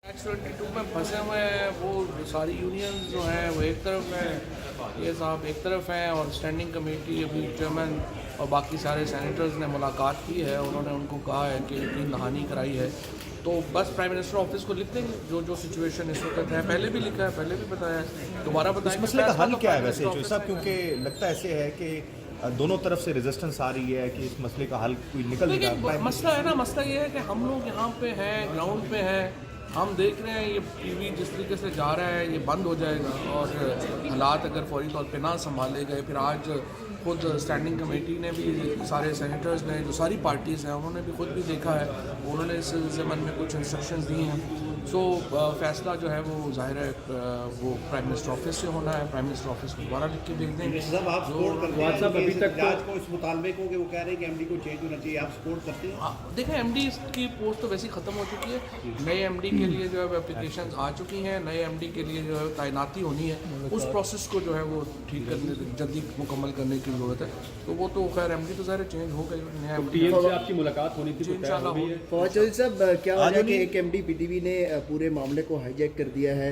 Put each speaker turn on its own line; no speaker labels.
X-22 में फंसे हुए हैं, वो सारी यूनियंस जो हैं वो एक तरफ हैं, ये साहब एक तरफ हैं, और स्टैंडिंग कमेटी अभी चेयरमैन और बाकी सारे सैनिटर्स ने मुलाकात की है। उन्होंने उनको कहा है कि यकीन दहानी कराई है, तो बस प्राइम मिनिस्टर ऑफिस को लिख देंगे जो सिचुएशन इस वक्त है। पहले भी लिखा है, पहले भी बताया है, दोबारा
इस
बताएंगे।
मसले का हल
तो
क्या है
प्राइम
वैसे
मिनिस्टर
जो साहब, क्योंकि लगता ऐसे है कि दोनों तरफ से रेजिस्टेंस आ रही है कि इस मसले का हल कोई निकल नहीं
देखिए
रहा।
मसला है ना, मसला ये है कि हम लोग यहाँ पे हैं, ग्राउंड पे हैं, हम देख रहे हैं ये टीवी जिस तरीके से जा रहा है ये बंद हो जाएगा, और हालात अगर फौरी तौर पे ना संभाले गए, फिर आज खुद स्टैंडिंग कमेटी ने भी, सारे सेनेटर्स ने, जो सारी पार्टीज़ हैं उन्होंने भी खुद भी देखा है, उन्होंने इस ज़मन में कुछ इंस्ट्रक्शंस दी हैं। सो फैसला जो है वो ज़ाहिर है वो प्राइम मिनिस्टर ऑफिस से होना है, प्राइम मिनिस्टर ऑफिस को दोबारा लिख के भेज देंगे।
साहब आप सपोर्ट करते हैं अभी तक को इस मुतालबे को कि वो कह रहे हैं कि एमडी को चेंज होना चाहिए, आप सपोर्ट करते हैं?
देखें एमडी की पोस्ट तो वैसे ही ख़त्म हो चुकी है, नए एमडी के लिए जो है एप्लीकेशंस आ चुकी हैं, नए एमडी के लिए जो है तैनाती होनी है, उस प्रोसेस को जो है वो ठीक करने, जल्दी मुकम्मल करने की ज़रूरत है। तो वो तो खैर एमडी तो ज़ाहिर चेंज हो गई, नया
टीएम से आपकी मुलाकात होनी थी,
इंशाल्लाह।
फवाद चौधरी साहब, क्या वजह कि एक एमडी पीटीवी ने पूरे मामले को हाईजैक कर दिया है?